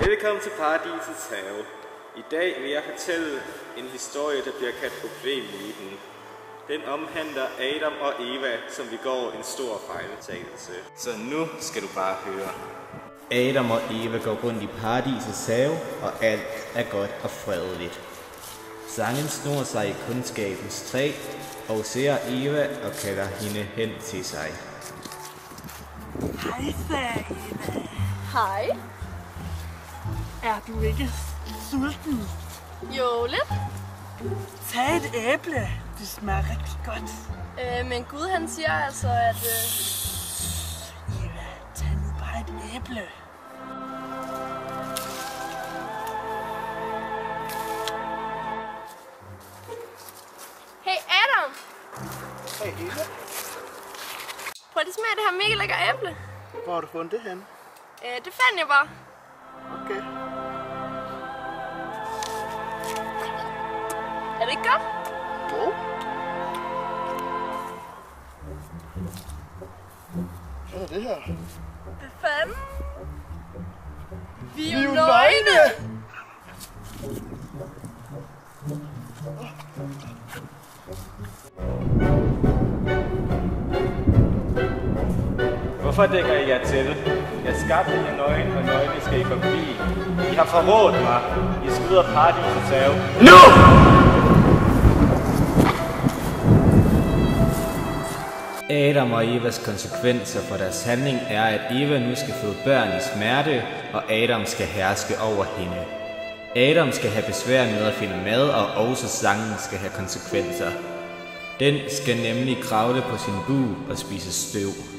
Velkommen til Paradisets have. I dag vil jeg fortælle en historie, der bliver kaldt Problemmyten. Den omhandler Adam og Eva, som begår en stor fejltagelse. Så nu skal du bare høre. Adam og Eva går rundt i Paradisets have, og alt er godt og fredeligt. Slangen snor sig i kundskabens træ og ser Eva og kalder hende hen til sig. Hej, sagde Eva. Hej. Er du ikke sulten? Jo, lidt. Tag et æble. Det smager rigtig godt. Men Gud han siger altså, at... Eva, tag nu bare et æble. Hey Adam! Hey Eva, Prøv lige at smage det her mega lækker æble. hvor har du fundet det henne? Det fandt jeg bare. Okay. Er det ikke godt? Jo. Hvad er det her? Hvad fanden? Vi er jo jo nøgne! nøgne! Hvorfor dækker I jer til? Jeg skabte jer nøgen, og nøgne skal I forbi. I har forrådt mig. I skal ud af Paradisets have. Nu! Adam og Evas konsekvenser for deres handling er, at Eva nu skal føde børn i smerte, og Adam skal herske over hende. Adam skal have besvær med at finde mad, og også slangen skal have konsekvenser. Den skal nemlig kravle på sin bug og spise støv.